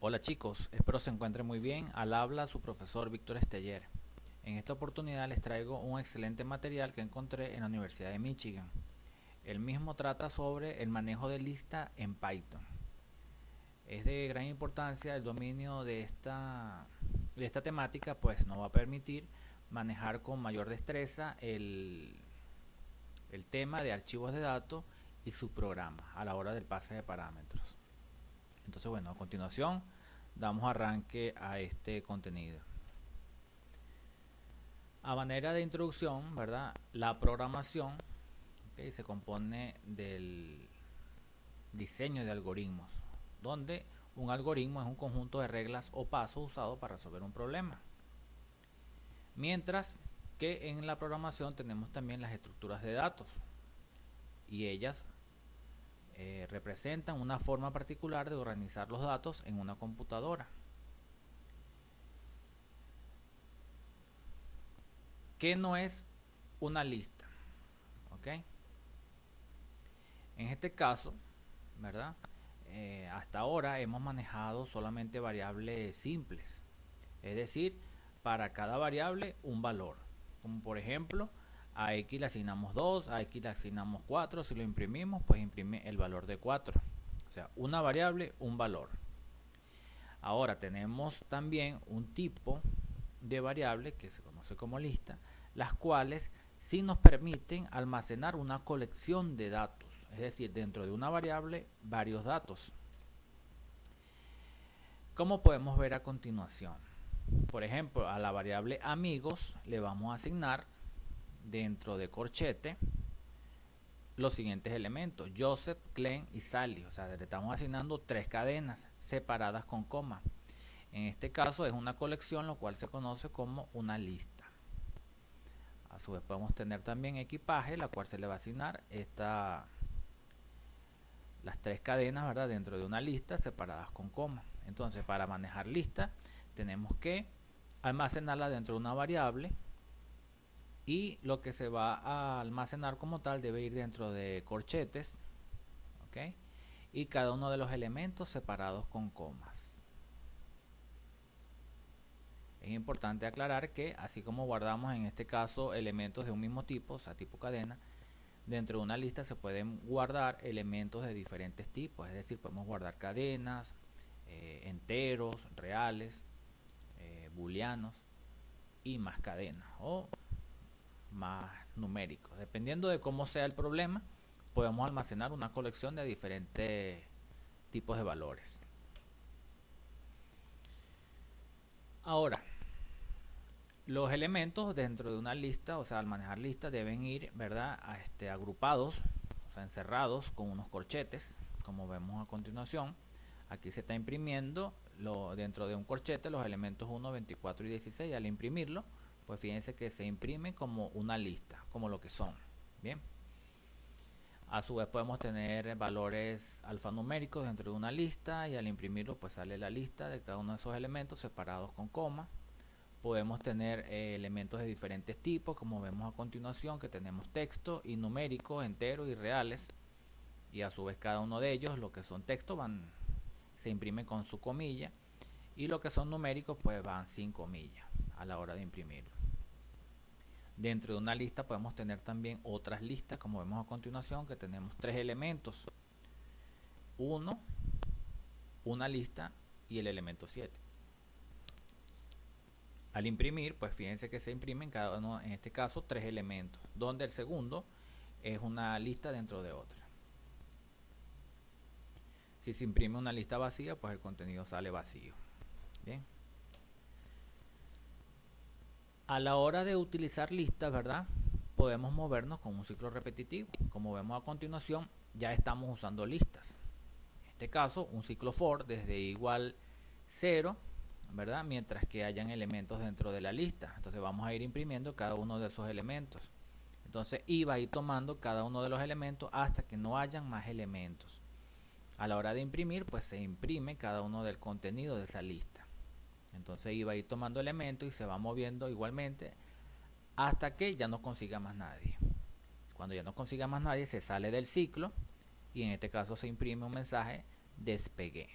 Hola chicos, espero se encuentren muy bien. Al habla su profesor Víctor Esteller. En esta oportunidad les traigo un excelente material que encontré en la Universidad de Michigan. El mismo trata sobre el manejo de lista en Python. Es de gran importancia el dominio de esta temática, pues nos va a permitir manejar con mayor destreza el tema de archivos de datos y su programa a la hora del pase de parámetros. Entonces, bueno, a continuación damos arranque a este contenido. A manera de introducción, ¿verdad? La programación, ¿okay?, se compone del diseño de algoritmos, donde un algoritmo es un conjunto de reglas o pasos usados para resolver un problema. Mientras que en la programación tenemos también las estructuras de datos, y ellas representan una forma particular de organizar los datos en una computadora. ¿Qué no es una lista? ¿Ok? En este caso, ¿verdad? Hasta ahora hemos manejado solamente variables simples, es decir, para cada variable un valor, como por ejemplo a x le asignamos 2, a x le asignamos 4, si lo imprimimos pues imprime el valor de 4, o sea, una variable, un valor. Ahora tenemos también un tipo de variable que se conoce como lista, las cuales sí nos permiten almacenar una colección de datos, es decir, dentro de una variable varios datos, como podemos ver a continuación. Por ejemplo, a la variable amigos le vamos a asignar dentro de corchete los siguientes elementos: Joseph, Glenn y Sally. O sea, le estamos asignando tres cadenas separadas con coma. En este caso es una colección, lo cual se conoce como una lista. A su vez podemos tener también equipaje, la cual se le va a asignar las tres cadenas, ¿verdad?, dentro de una lista separadas con coma. Entonces, para manejar lista tenemos que almacenarla dentro de una variable, y lo que se va a almacenar como tal debe ir dentro de corchetes, ¿ok?, y cada uno de los elementos separados con comas. Es importante aclarar que así como guardamos en este caso elementos de un mismo tipo, o sea, tipo cadena, dentro de una lista se pueden guardar elementos de diferentes tipos, es decir, podemos guardar cadenas, enteros, reales, booleanos y más cadenas o más numéricos. Dependiendo de cómo sea el problema, podemos almacenar una colección de diferentes tipos de valores. Ahora, los elementos dentro de una lista, o sea, al manejar listas, deben ir, ¿verdad?, agrupados, o sea, encerrados con unos corchetes, como vemos a continuación. Aquí se está imprimiendo dentro de un corchete los elementos 1, 24 y 16. Al imprimirlo, pues fíjense que se imprime como una lista, como lo que son. Bien. A su vez podemos tener valores alfanuméricos dentro de una lista, y al imprimirlo pues sale la lista de cada uno de esos elementos separados con coma. Podemos tener elementos de diferentes tipos, como vemos a continuación, que tenemos texto y numéricos, enteros y reales, y a su vez cada uno de ellos, lo que son texto, se imprime con su comilla, y lo que son numéricos pues van sin comilla a la hora de imprimir. Dentro de una lista podemos tener también otras listas, como vemos a continuación, que tenemos tres elementos: uno, una lista y el elemento 7. Al imprimir, pues fíjense que se imprimen cada uno, en este caso, tres elementos, donde el segundo es una lista dentro de otra. Si se imprime una lista vacía, pues el contenido sale vacío. Bien. A la hora de utilizar listas, ¿verdad?, podemos movernos con un ciclo repetitivo. Como vemos a continuación, ya estamos usando listas. En este caso, un ciclo for desde igual 0, ¿verdad?, mientras que hayan elementos dentro de la lista. Entonces vamos a ir imprimiendo cada uno de esos elementos. Entonces iba a ir tomando cada uno de los elementos hasta que no hayan más elementos. A la hora de imprimir, pues se imprime cada uno del contenido de esa lista. Entonces iba a ir tomando elementos y se va moviendo igualmente hasta que ya no consiga más nadie. Cuando ya no consiga más nadie, se sale del ciclo, y en este caso se imprime un mensaje: despegué.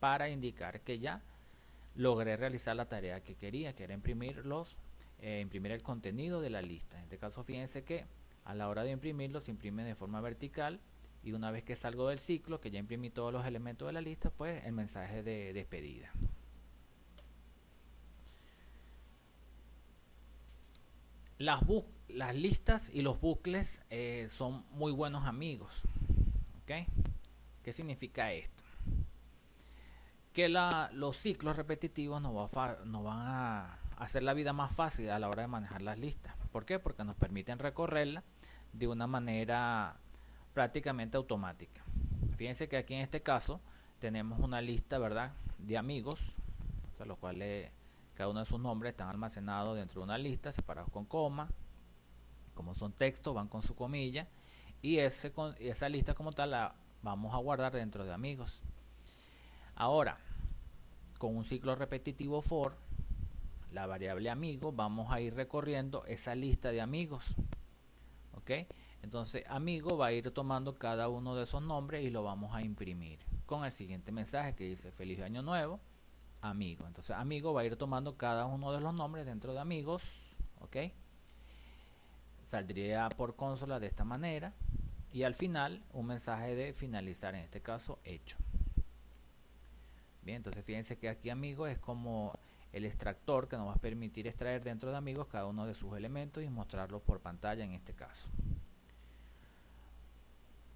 para indicar que ya logré realizar la tarea que quería, que era imprimir el contenido de la lista. En este caso, fíjense que a la hora de imprimirlo se imprime de forma vertical, y una vez que salgo del ciclo, que ya imprimí todos los elementos de la lista, pues el mensaje de despedida. Las listas y los bucles son muy buenos amigos. ¿Okay? ¿Qué significa esto? Que los ciclos repetitivos nos van a hacer la vida más fácil a la hora de manejar las listas. ¿Por qué? Porque nos permiten recorrerla de una manera prácticamente automática. Fíjense que aquí en este caso tenemos una lista, ¿verdad?, de amigos, o sea, los cuales cada uno de sus nombres están almacenados dentro de una lista, separados con coma. Como son textos, van con su comilla, y esa lista como tal la vamos a guardar dentro de amigos. Ahora, con un ciclo repetitivo for, la variable amigo, vamos a ir recorriendo esa lista de amigos. ¿Ok? Entonces, amigo va a ir tomando cada uno de esos nombres y lo vamos a imprimir con el siguiente mensaje que dice feliz año nuevo, amigo. Entonces, amigo va a ir tomando cada uno de los nombres dentro de amigos. ¿Ok? Saldría por consola de esta manera, y al final un mensaje de finalizar, en este caso hecho. Bien, entonces fíjense que aquí amigos es como el extractor que nos va a permitir extraer dentro de amigos cada uno de sus elementos y mostrarlos por pantalla en este caso.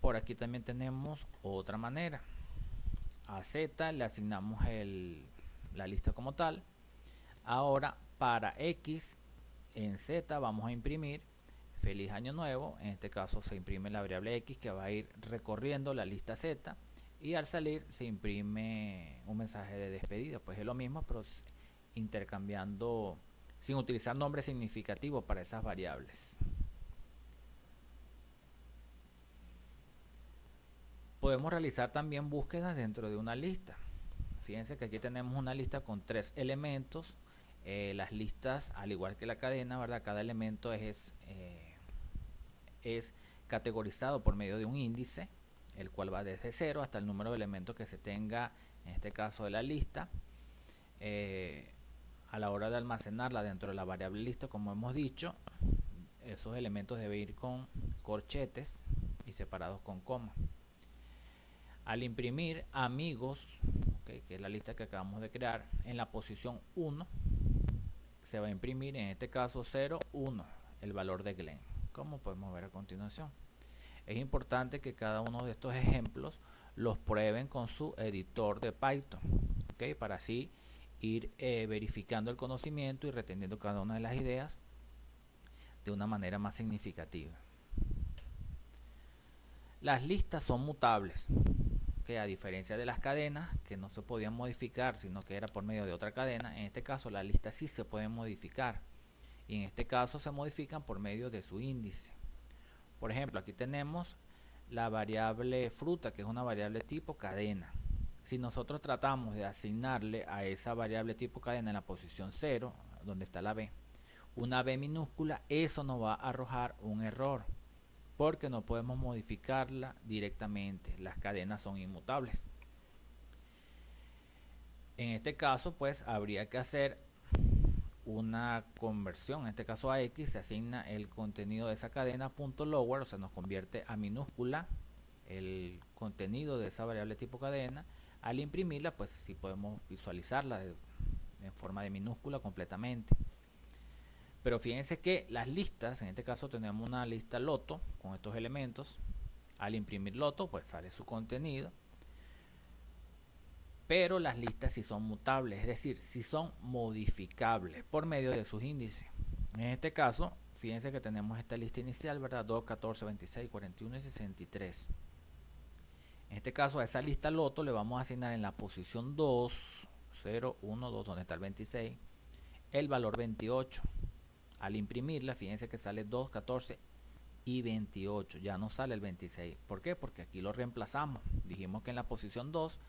Por aquí también tenemos otra manera. A Z le asignamos la lista como tal. Ahora para X en Z vamos a imprimir feliz año nuevo. En este caso se imprime la variable X, que va a ir recorriendo la lista Z, y al salir se imprime un mensaje de despedida. Pues es lo mismo, pero intercambiando, sin utilizar nombres significativos para esas variables. Podemos realizar también búsquedas dentro de una lista. Fíjense que aquí tenemos una lista con 3 elementos. Las listas, al igual que la cadena, ¿verdad?, cada elemento es categorizado por medio de un índice, el cual va desde 0 hasta el número de elementos que se tenga, en este caso de la lista. A la hora de almacenarla dentro de la variable lista, como hemos dicho, esos elementos deben ir con corchetes y separados con coma. Al imprimir amigos, que es la lista que acabamos de crear, en la posición 1 se va a imprimir, en este caso 0, 1, el valor de Glenn, como podemos ver a continuación. Es importante que cada uno de estos ejemplos los prueben con su editor de Python, ¿okay?, para así ir verificando el conocimiento y reteniendo cada una de las ideas de una manera más significativa. Las listas son mutables, que a diferencia de las cadenas, que no se podían modificar sino que era por medio de otra cadena, en este caso las listas sí se pueden modificar, y en este caso se modifican por medio de su índice. Por ejemplo, aquí tenemos la variable fruta, que es una variable tipo cadena. Si nosotros tratamos de asignarle a esa variable tipo cadena en la posición 0, donde está la B, una B minúscula, eso nos va a arrojar un error, porque no podemos modificarla directamente. Las cadenas son inmutables. En este caso, pues habría que hacer una conversión. En este caso a X se asigna el contenido de esa cadena .lower, o sea, nos convierte a minúscula el contenido de esa variable tipo cadena. Al imprimirla, pues sí podemos visualizarla en forma de minúscula completamente. Pero fíjense que las listas, en este caso tenemos una lista loto con estos elementos. Al imprimir loto, pues sale su contenido. Pero las listas sí son mutables, es decir, sí son modificables por medio de sus índices. En este caso, fíjense que tenemos esta lista inicial, ¿verdad? 2, 14, 26, 41 y 63. En este caso, a esa lista loto le vamos a asignar en la posición 2, 0, 1, 2, donde está el 26, el valor 28. Al imprimirla, fíjense que sale 2, 14 y 28. Ya no sale el 26. ¿Por qué? Porque aquí lo reemplazamos. Dijimos que en la posición 2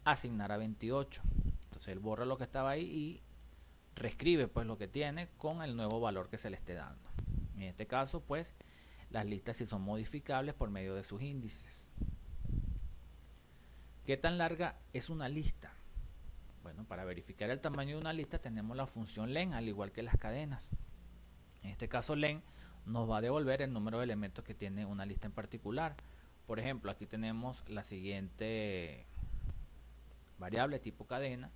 asignar a 28. Entonces él borra lo que estaba ahí y reescribe pues lo que tiene con el nuevo valor que se le esté dando. En este caso, pues las listas sí son modificables por medio de sus índices. ¿Qué tan larga es una lista? Bueno, para verificar el tamaño de una lista tenemos la función len, al igual que las cadenas. En este caso len nos va a devolver el número de elementos que tiene una lista en particular. Por ejemplo, aquí tenemos la siguiente variable tipo cadena.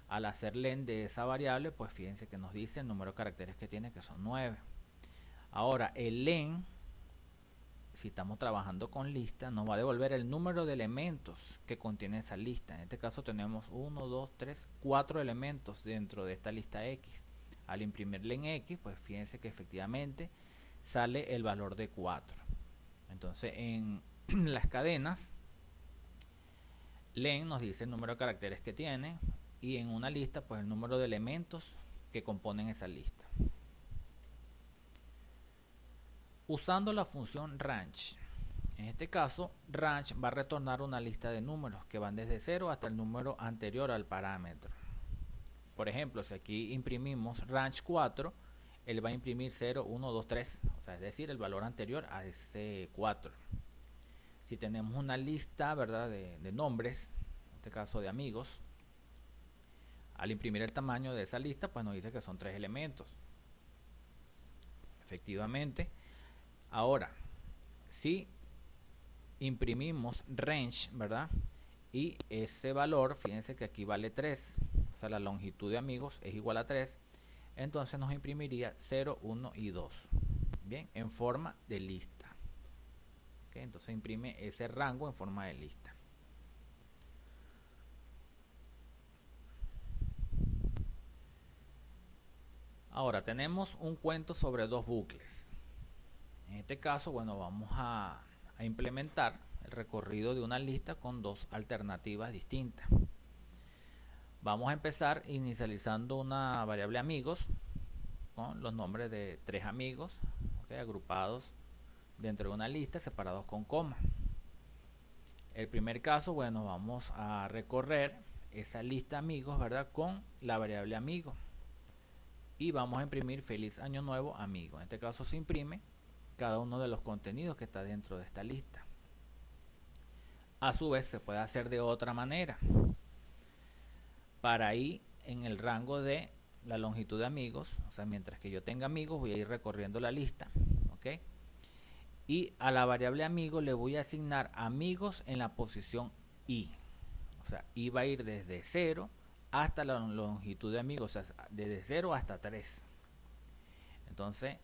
Al hacer len de esa variable, pues fíjense que nos dice el número de caracteres que tiene, que son 9. Ahora, el len, si estamos trabajando con lista, nos va a devolver el número de elementos que contiene esa lista. En este caso tenemos 1, 2, 3, 4 elementos dentro de esta lista X. Al imprimirle en X, pues fíjense que efectivamente sale el valor de 4. Entonces en las cadenas, len nos dice el número de caracteres que tiene, y en una lista pues el número de elementos que componen esa lista. Usando la función range, en este caso range va a retornar una lista de números que van desde 0 hasta el número anterior al parámetro. Por ejemplo, si aquí imprimimos range 4, él va a imprimir 0, 1, 2, 3, o sea, es decir, el valor anterior a ese 4. Si tenemos una lista, ¿verdad?, de nombres, en este caso de amigos, al imprimir el tamaño de esa lista, pues nos dice que son 3 elementos. Efectivamente. Ahora, si imprimimos range, ¿verdad?, y ese valor, fíjense que aquí vale 3, o sea, la longitud de amigos es igual a 3, entonces nos imprimiría 0, 1 y 2, bien, en forma de lista. ¿Okay? Entonces imprime ese rango en forma de lista. Ahora tenemos un cuento sobre dos bucles. En este caso, bueno, vamos a implementar el recorrido de una lista con dos alternativas distintas. Vamos a empezar inicializando una variable amigos con los nombres de 3 amigos, ¿okay?, agrupados dentro de una lista, separados con coma. El primer caso, bueno, vamos a recorrer esa lista amigos, ¿verdad?, con la variable amigo, y vamos a imprimir feliz año nuevo amigo. En este caso se imprime cada uno de los contenidos que está dentro de esta lista. A su vez se puede hacer de otra manera. Para ir en el rango de la longitud de amigos, o sea, mientras que yo tenga amigos voy a ir recorriendo la lista, ¿ok? Y a la variable amigo le voy a asignar amigos en la posición i, o sea, i va a ir desde 0 hasta la longitud de amigos, o sea, desde 0 hasta 3. Entonces,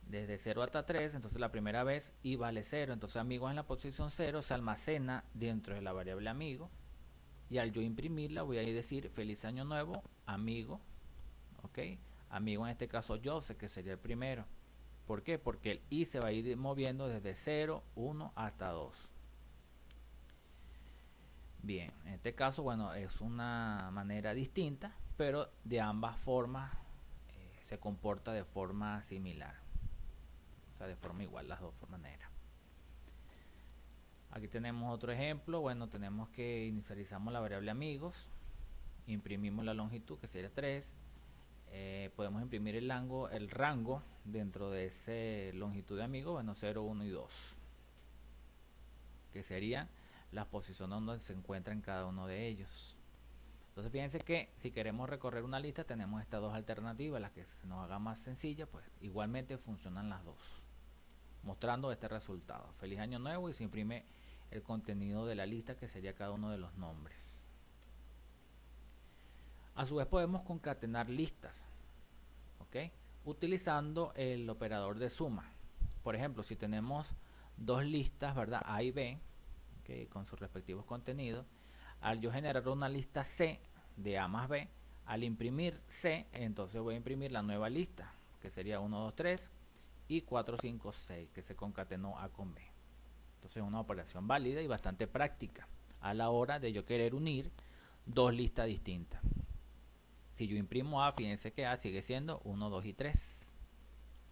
desde 0 hasta 3, entonces la primera vez i vale 0, entonces amigos en la posición 0 se almacena dentro de la variable amigo, y al yo imprimirla voy a decir feliz año nuevo amigo, ok, amigo en este caso Joseph, que sería el primero. ¿Por qué? Porque el i se va a ir moviendo desde 0, 1 hasta 2. Bien, en este caso, bueno, es una manera distinta, pero de ambas formas se comporta de forma similar, o sea, de forma igual las dos maneras. Aquí tenemos otro ejemplo. Bueno, tenemos que inicializamos la variable amigos, imprimimos la longitud, que sería 3, podemos imprimir el rango dentro de ese longitud de amigos, bueno, 0, 1 y 2, que serían las posiciones donde se encuentran cada uno de ellos. Entonces fíjense que si queremos recorrer una lista tenemos estas dos alternativas, las que se nos haga más sencilla, pues igualmente funcionan las dos, mostrando este resultado. Feliz año nuevo, y se imprime el contenido de la lista, que sería cada uno de los nombres. A su vez podemos concatenar listas, ¿ok?, utilizando el operador de suma. Por ejemplo, si tenemos dos listas, ¿verdad?, A y B, ¿okay?, con sus respectivos contenidos, al yo generar una lista C de A más B, al imprimir C, entonces voy a imprimir la nueva lista, que sería 1, 2, 3 y 4, 5, 6, que se concatenó A con B. Entonces es una operación válida y bastante práctica a la hora de yo querer unir dos listas distintas. Si yo imprimo A, fíjense que A sigue siendo 1, 2 y 3.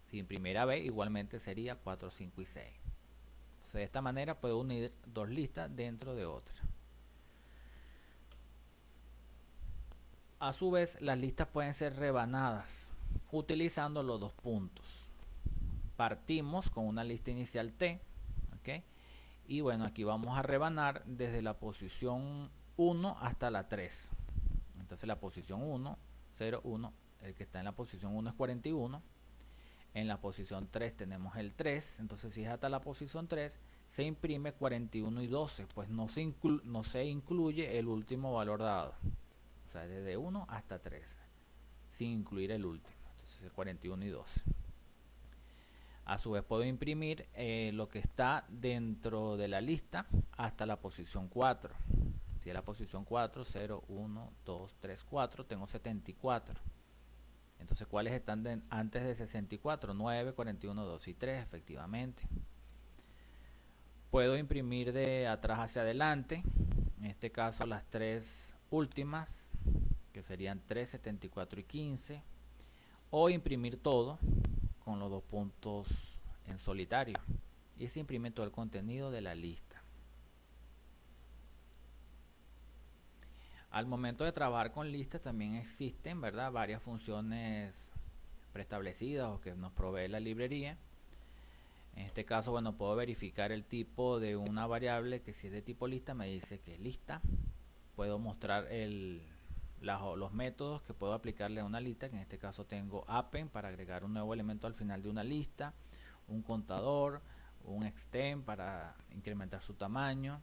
Si imprimiera B, igualmente sería 4, 5 y 6. Entonces de esta manera puedo unir dos listas dentro de otra. A su vez, las listas pueden ser rebanadas utilizando los dos puntos. Partimos con una lista inicial T, ¿okay?, Y bueno, aquí vamos a rebanar desde la posición 1 hasta la 3. Entonces la posición 1, 0, 1, el que está en la posición 1 es 41. En la posición 3 tenemos el 3. Entonces si es hasta la posición 3, se imprime 41 y 12. Pues no se incluye el último valor dado. O sea, desde 1 hasta 3, sin incluir el último. Entonces 41 y 12. A su vez puedo imprimir lo que está dentro de la lista hasta la posición 4. Si es la posición 4, 0, 1, 2, 3, 4, tengo 74. Entonces, ¿cuáles están antes de 64? 9, 41, 2 y 3, efectivamente. Puedo imprimir de atrás hacia adelante, en este caso las tres últimas, que serían 3, 74 y 15, o imprimir todo con los dos puntos en solitario, y se imprime todo el contenido de la lista. Al momento de trabajar con listas también existen, ¿verdad?, varias funciones preestablecidas o que nos provee la librería. En este caso, bueno, puedo verificar el tipo de una variable que si es de tipo lista me dice que es lista. Puedo mostrar los métodos que puedo aplicarle a una lista, que en este caso tengo append para agregar un nuevo elemento al final de una lista, un contador, un extend para incrementar su tamaño,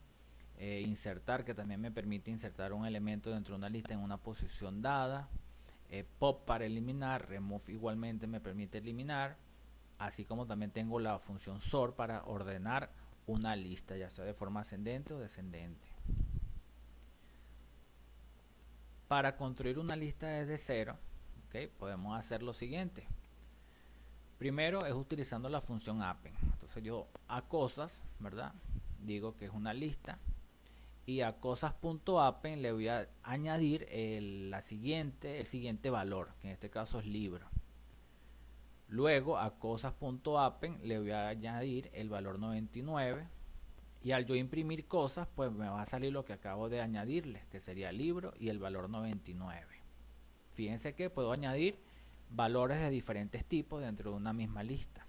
insertar, que también me permite insertar un elemento dentro de una lista en una posición dada, pop para eliminar, remove igualmente me permite eliminar, así como también tengo la función sort para ordenar una lista, ya sea de forma ascendente o descendente. Para construir una lista desde cero, ¿okay?, podemos hacer lo siguiente. Primero es utilizando la función append. Entonces yo a cosas, ¿verdad?, digo que es una lista, y a cosas.append le voy a añadir el siguiente valor, que en este caso es libro. Luego a cosas.append le voy a añadir el valor 99, y al yo imprimir cosas, pues me va a salir lo que acabo de añadirle, que sería libro y el valor 99. Fíjense que puedo añadir valores de diferentes tipos dentro de una misma lista.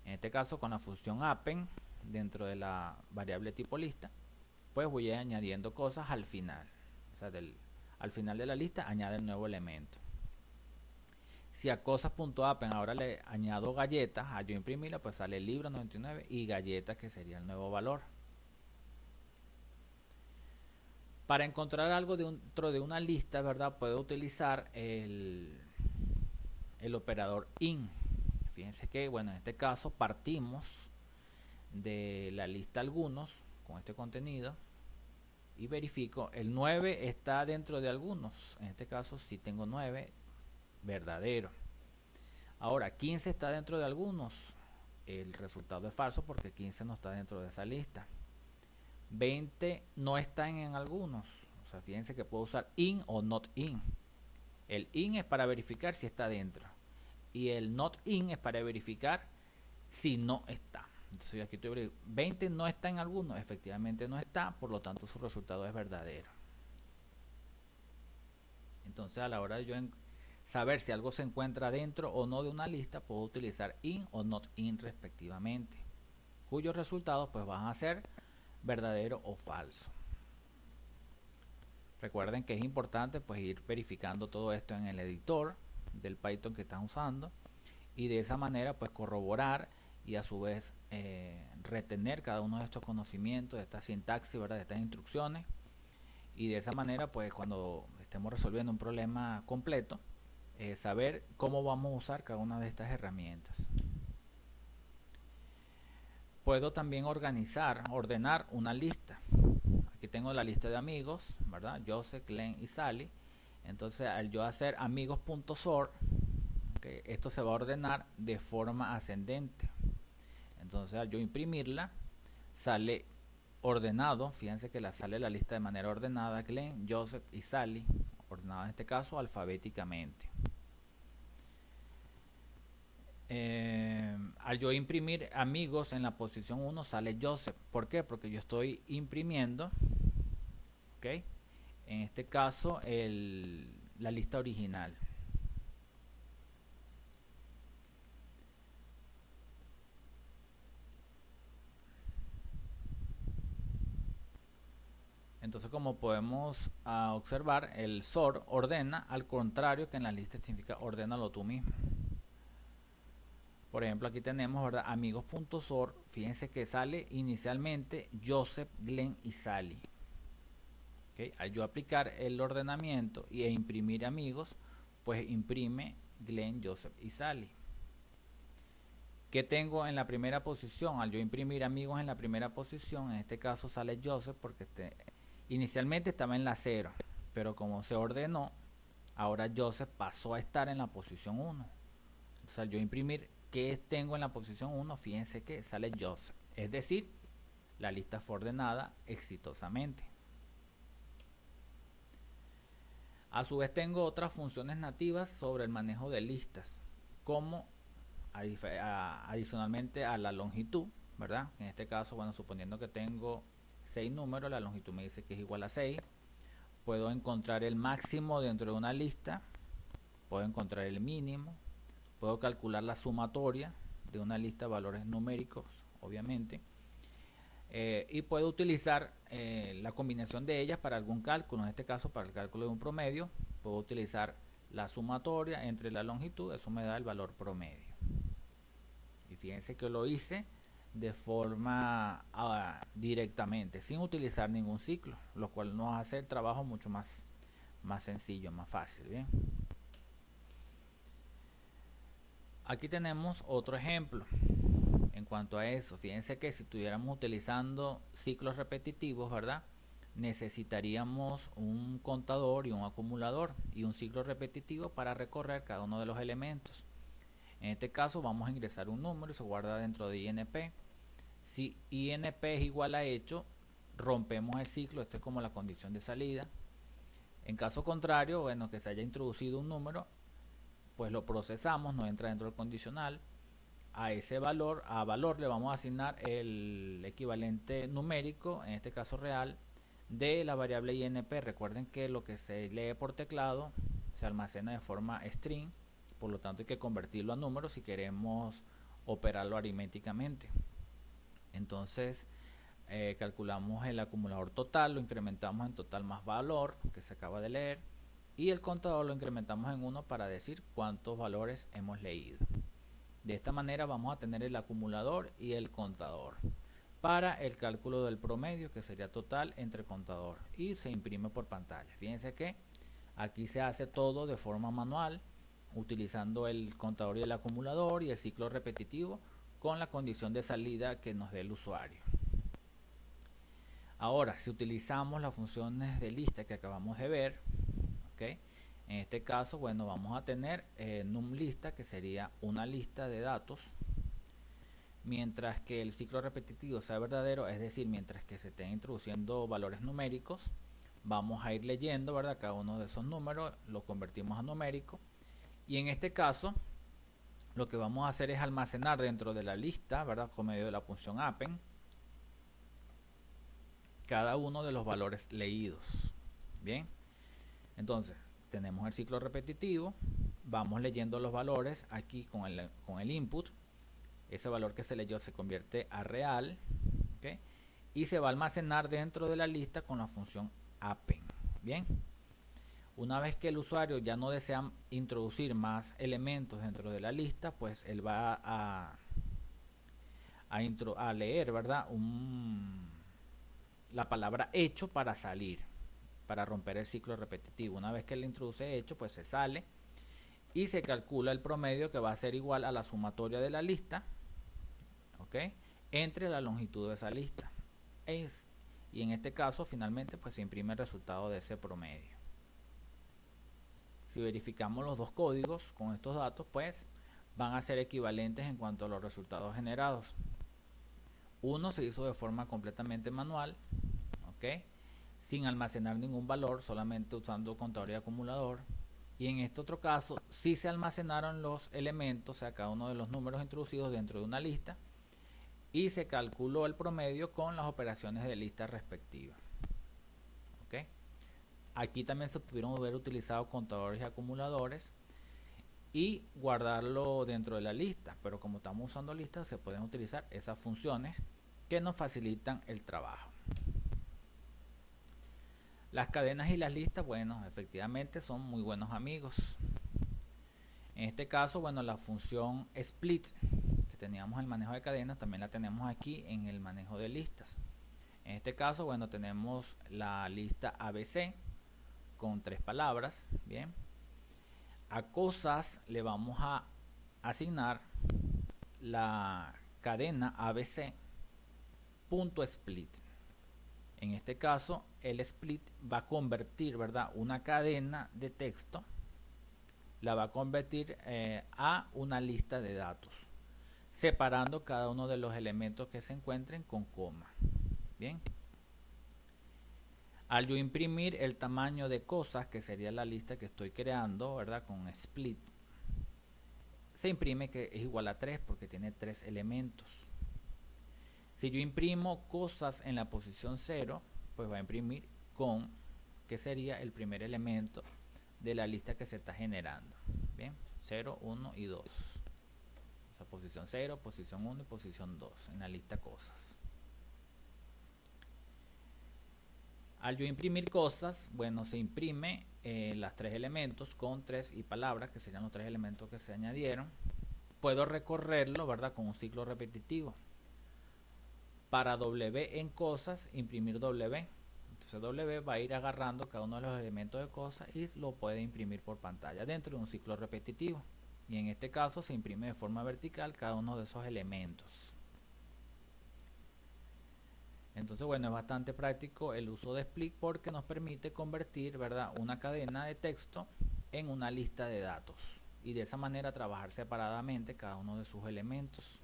En este caso, con la función append dentro de la variable tipo lista, pues voy a ir añadiendo cosas al final. O sea, al final de la lista añade el nuevo elemento. Si a cosas.append ahora le añado galletas, a yo imprimirla, pues sale libro 99 y galletas, que sería el nuevo valor. Para encontrar algo dentro de una lista, ¿verdad?, puedo utilizar el operador in. Fíjense que, bueno, en este caso partimos de la lista algunos con este contenido y verifico, el 9 está dentro de algunos. En este caso, si tengo 9, verdadero. Ahora, 15 está dentro de algunos. El resultado es falso porque 15 no está dentro de esa lista. 20 no están en algunos. O sea, fíjense que puedo usar in o not in. El in es para verificar si está dentro, y el not in es para verificar si no está. Entonces aquí estoy, 20 no está en alguno, efectivamente no está, por lo tanto su resultado es verdadero. Entonces a la hora de yo saber si algo se encuentra dentro o no de una lista, puedo utilizar in o not in respectivamente, cuyos resultados pues van a ser verdadero o falso. Recuerden que es importante pues ir verificando todo esto en el editor del Python que están usando, y de esa manera pues corroborar y a su vez retener cada uno de estos conocimientos, de esta sintaxis, ¿verdad?, de estas instrucciones, y de esa manera pues cuando estemos resolviendo un problema completo, saber cómo vamos a usar cada una de estas herramientas. Puedo también ordenar una lista. Aquí tengo la lista de amigos, ¿verdad?, Joseph, Glenn y Sally. Entonces al yo hacer amigos.sort, esto se va a ordenar de forma ascendente. Entonces al yo imprimirla, sale ordenado. Fíjense que sale la lista de manera ordenada: Glenn, Joseph y Sally, ordenada en este caso alfabéticamente. Al yo imprimir amigos en la posición 1 sale Joseph. ¿Por qué? Porque yo estoy imprimiendo, ¿okay?, en este caso la lista original. Entonces, como podemos observar, el sort ordena al contrario que en la lista significa ordénalo tú mismo. Por ejemplo, aquí tenemos, ¿verdad? Amigos.sort. Fíjense que sale inicialmente Joseph, Glenn y Sally. ¿Okay? Al yo aplicar el ordenamiento e imprimir amigos, pues imprime Glenn, Joseph y Sally. ¿Qué tengo en la primera posición? Al yo imprimir amigos en la primera posición, en este caso sale Joseph porque inicialmente estaba en la 0, pero como se ordenó, ahora Joseph pasó a estar en la posición 1. Entonces, al yo imprimir ¿qué tengo en la posición 1? Fíjense que sale Joseph. Es decir, la lista fue ordenada exitosamente. A su vez tengo otras funciones nativas sobre el manejo de listas, como adicionalmente a la longitud, ¿verdad? En este caso, bueno, suponiendo que tengo 6 números, la longitud me dice que es igual a 6. Puedo encontrar el máximo dentro de una lista, puedo encontrar el mínimo, puedo calcular la sumatoria de una lista de valores numéricos, obviamente, y puedo utilizar la combinación de ellas para algún cálculo. En este caso, para el cálculo de un promedio, puedo utilizar la sumatoria entre la longitud, eso me da el valor promedio. Y fíjense que lo hice de forma directamente, sin utilizar ningún ciclo, lo cual nos hace el trabajo mucho más sencillo, más fácil. Bien, aquí tenemos otro ejemplo. En cuanto a eso, fíjense que si estuviéramos utilizando ciclos repetitivos, ¿verdad? Necesitaríamos un contador y un acumulador y un ciclo repetitivo para recorrer cada uno de los elementos. En este caso vamos a ingresar un número y se guarda dentro de INP. Si INP es igual a hecho, rompemos el ciclo. Esto es como la condición de salida. En caso contrario, bueno, que se haya introducido un número, pues lo procesamos, no entra dentro del condicional. A ese valor, le vamos a asignar el equivalente numérico, en este caso real, de la variable INP. Recuerden que lo que se lee por teclado se almacena de forma string, por lo tanto hay que convertirlo a números si queremos operarlo aritméticamente. Entonces calculamos el acumulador total, lo incrementamos en total más valor que se acaba de leer, y el contador lo incrementamos en 1 para decir cuántos valores hemos leído. De esta manera vamos a tener el acumulador y el contador para el cálculo del promedio, que sería total entre contador, y se imprime por pantalla. Fíjense que aquí se hace todo de forma manual, utilizando el contador y el acumulador y el ciclo repetitivo con la condición de salida que nos dé el usuario. Ahora, si utilizamos las funciones de lista que acabamos de ver, ¿okay? En este caso, bueno, vamos a tener numLista, que sería una lista de datos, mientras que el ciclo repetitivo sea verdadero, es decir, mientras que se estén introduciendo valores numéricos, vamos a ir leyendo, ¿verdad? Cada uno de esos números lo convertimos a numérico, y en este caso lo que vamos a hacer es almacenar dentro de la lista, ¿verdad? Por medio de la función append cada uno de los valores leídos. Bien, entonces tenemos el ciclo repetitivo, vamos leyendo los valores aquí con el input. Ese valor que se leyó se convierte a real, ¿okay? Y se va a almacenar dentro de la lista con la función append. Bien, una vez que el usuario ya no desea introducir más elementos dentro de la lista, pues él va a leer, ¿verdad? La palabra hecho para salir, para romper el ciclo repetitivo. Una vez que le introduce hecho, pues se sale y se calcula el promedio, que va a ser igual a la sumatoria de la lista, ¿okay? Entre la longitud de esa lista. Y en este caso, finalmente, pues se imprime el resultado de ese promedio. Si verificamos los dos códigos con estos datos, pues van a ser equivalentes en cuanto a los resultados generados. Uno se hizo de forma completamente manual, ¿okay? Sin almacenar ningún valor, solamente usando contador y acumulador. Y en este otro caso, sí se almacenaron los elementos, o sea, cada uno de los números introducidos dentro de una lista, y se calculó el promedio con las operaciones de lista respectivas. ¿Okay? Aquí también se pudieron haber utilizado contadores y acumuladores y guardarlo dentro de la lista, pero como estamos usando listas, se pueden utilizar esas funciones que nos facilitan el trabajo. Las cadenas y las listas, bueno, efectivamente son muy buenos amigos. En este caso, bueno, la función split que teníamos en el manejo de cadenas también la tenemos aquí en el manejo de listas. En este caso, bueno, tenemos la lista ABC con 3 palabras. Bien, a cosas le vamos a asignar la cadena ABC punto split. En este caso, el split va a convertir, ¿verdad?, una cadena de texto, la va a convertir a una lista de datos, separando cada uno de los elementos que se encuentren con coma. Bien. Al yo imprimir el tamaño de cosas, que sería la lista que estoy creando, ¿verdad?, con split, se imprime que es igual a 3 porque tiene 3 elementos. Si yo imprimo cosas en la posición 0, pues va a imprimir con, que sería el primer elemento de la lista que se está generando. Bien, 0, 1 y 2. O sea, posición 0, posición 1 y posición 2 en la lista cosas. Al yo imprimir cosas, bueno, se imprime las 3 elementos con 3 y palabras, que serían los 3 elementos que se añadieron. Puedo recorrerlo, ¿verdad?, con un ciclo repetitivo. Para W en cosas, imprimir W. Entonces W va a ir agarrando cada uno de los elementos de cosas y lo puede imprimir por pantalla dentro de un ciclo repetitivo. Y en este caso se imprime de forma vertical cada uno de esos elementos. Entonces, bueno, es bastante práctico el uso de split porque nos permite convertir, ¿verdad?, una cadena de texto en una lista de datos y de esa manera trabajar separadamente cada uno de sus elementos.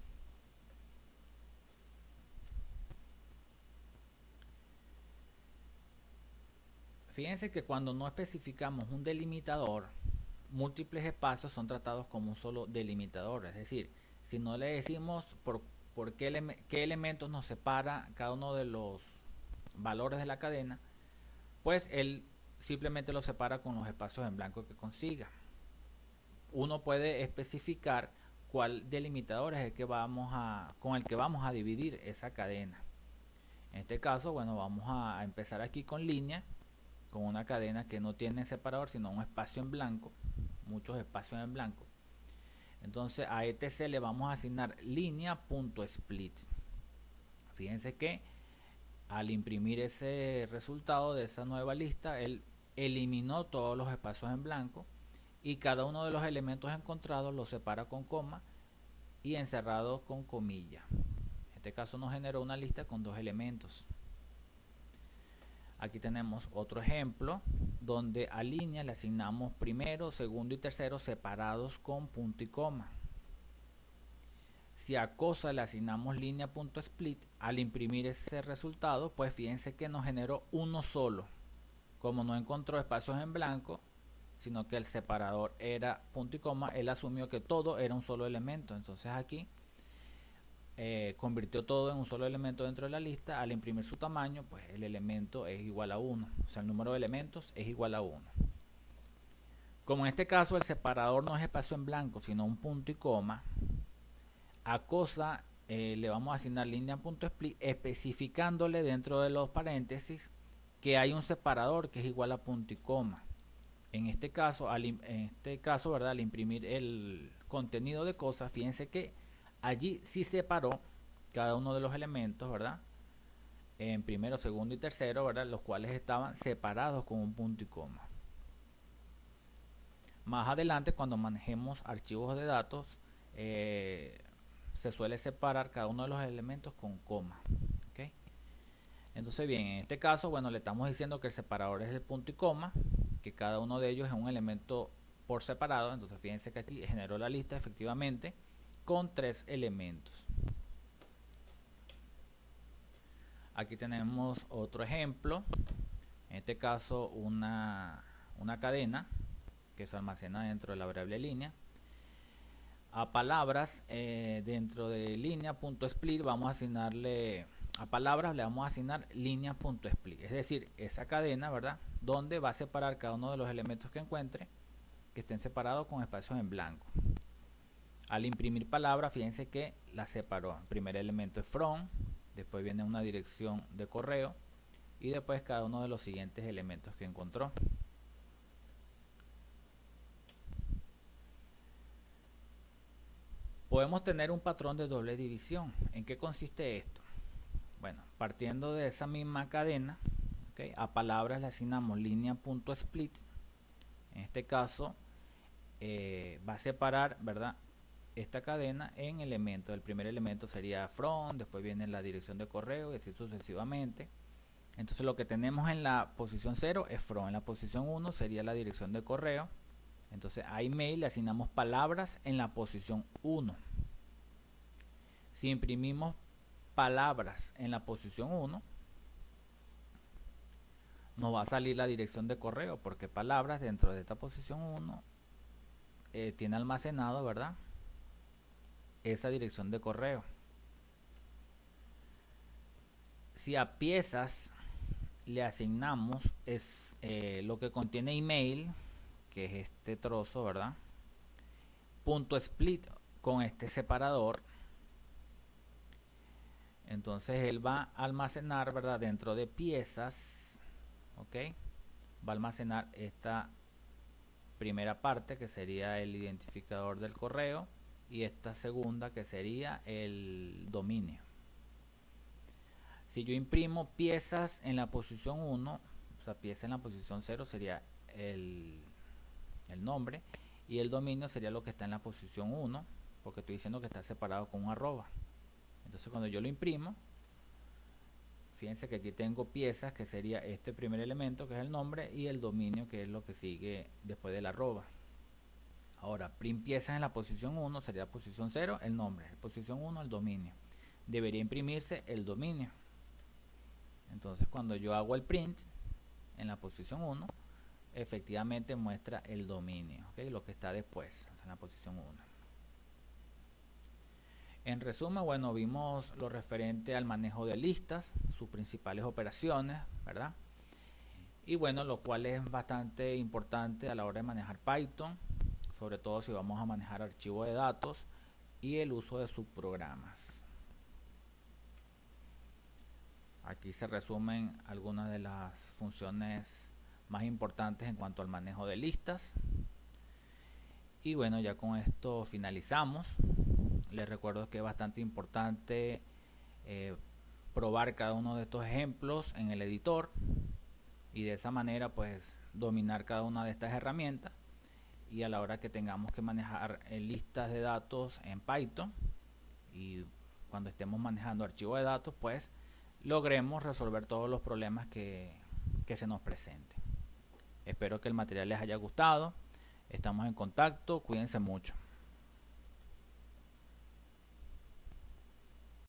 Fíjense que cuando no especificamos un delimitador, múltiples espacios son tratados como un solo delimitador. Es decir, si no le decimos por qué elementos nos separa cada uno de los valores de la cadena, pues él simplemente lo separa con los espacios en blanco que consiga. Uno puede especificar cuál delimitador es el que con el que vamos a dividir esa cadena. En este caso, bueno, vamos a empezar aquí con línea, con una cadena que no tiene separador sino un espacio en blanco, muchos espacios en blanco. Entonces a etc le vamos a asignar línea.split. Fíjense que al imprimir ese resultado de esa nueva lista, él eliminó todos los espacios en blanco y cada uno de los elementos encontrados los separa con coma y encerrados con comilla. En este caso nos generó una lista con 2 elementos. Aquí tenemos otro ejemplo donde a línea le asignamos primero, segundo y tercero separados con punto y coma. Si a cosa le asignamos línea.split, al imprimir ese resultado, pues fíjense que nos generó uno solo. Como no encontró espacios en blanco, sino que el separador era punto y coma, él asumió que todo era un solo elemento. Entonces aquí convirtió todo en un solo elemento dentro de la lista. Al imprimir su tamaño, pues el elemento es igual a 1, o sea el número de elementos es igual a 1. Como en este caso el separador no es espacio en blanco sino un punto y coma, a cosa le vamos a asignar línea.split especificándole dentro de los paréntesis que hay un separador que es igual a punto y coma. En este caso, ¿verdad?, al imprimir el contenido de cosas, fíjense que allí sí separó cada uno de los elementos, ¿verdad?, en primero, segundo y tercero, ¿verdad?, los cuales estaban separados con un punto y coma. Más adelante, cuando manejemos archivos de datos, se suele separar cada uno de los elementos con coma. ¿Okay? Entonces, bien, en este caso, bueno, le estamos diciendo que el separador es el punto y coma, que cada uno de ellos es un elemento por separado. Entonces, fíjense que aquí generó la lista efectivamente con 3 elementos. Aquí tenemos otro ejemplo, en este caso una cadena que se almacena dentro de la variable línea. A palabras dentro de línea.split vamos a asignarle, a palabras le vamos a asignar línea.split, es decir, esa cadena, ¿verdad?, donde va a separar cada uno de los elementos que encuentre que estén separados con espacios en blanco. Al imprimir palabras, fíjense que la separó. El primer elemento es from, después viene una dirección de correo, y después cada uno de los siguientes elementos que encontró. Podemos tener un patrón de doble división. ¿En qué consiste esto? Bueno, partiendo de esa misma cadena, ¿okay? A palabras le asignamos línea.split. En este caso va a separar, ¿verdad?, esta cadena en elementos. El primer elemento sería from, después viene la dirección de correo y así sucesivamente. Entonces lo que tenemos en la posición 0 es from, en la posición 1 sería la dirección de correo. Entonces a email le asignamos palabras en la posición 1. Si imprimimos palabras en la posición 1, nos va a salir la dirección de correo, porque palabras dentro de esta posición 1 tiene almacenado, ¿verdad?, esa dirección de correo. Si a piezas le asignamos lo que contiene email, que es este trozo, ¿verdad?, punto split con este separador, entonces él va a almacenar, ¿verdad?, dentro de piezas, ok, va a almacenar esta primera parte que sería el identificador del correo y esta segunda que sería el dominio. Si yo imprimo piezas en la posición 1, o sea, pieza en la posición 0 sería el nombre, y el dominio sería lo que está en la posición 1, porque estoy diciendo que está separado con un arroba. Entonces cuando yo lo imprimo, fíjense que aquí tengo piezas, que sería este primer elemento, que es el nombre, y el dominio, que es lo que sigue después del arroba. Ahora, print piezas en la posición 1 sería posición 0, el nombre, posición 1, el dominio. Debería imprimirse el dominio. Entonces cuando yo hago el print en la posición 1, efectivamente muestra el dominio, ¿okay?, lo que está después, en la posición 1. En resumen, bueno, vimos lo referente al manejo de listas, sus principales operaciones, ¿verdad? Y bueno, lo cual es bastante importante a la hora de manejar Python, sobre todo si vamos a manejar archivos de datos y el uso de subprogramas. Aquí se resumen algunas de las funciones más importantes en cuanto al manejo de listas. Y bueno, ya con esto finalizamos. Les recuerdo que es bastante importante probar cada uno de estos ejemplos en el editor y de esa manera pues dominar cada una de estas herramientas, y a la hora que tengamos que manejar listas de datos en Python y cuando estemos manejando archivos de datos, pues logremos resolver todos los problemas que se nos presenten. Espero que el material les haya gustado. Estamos en contacto, cuídense mucho.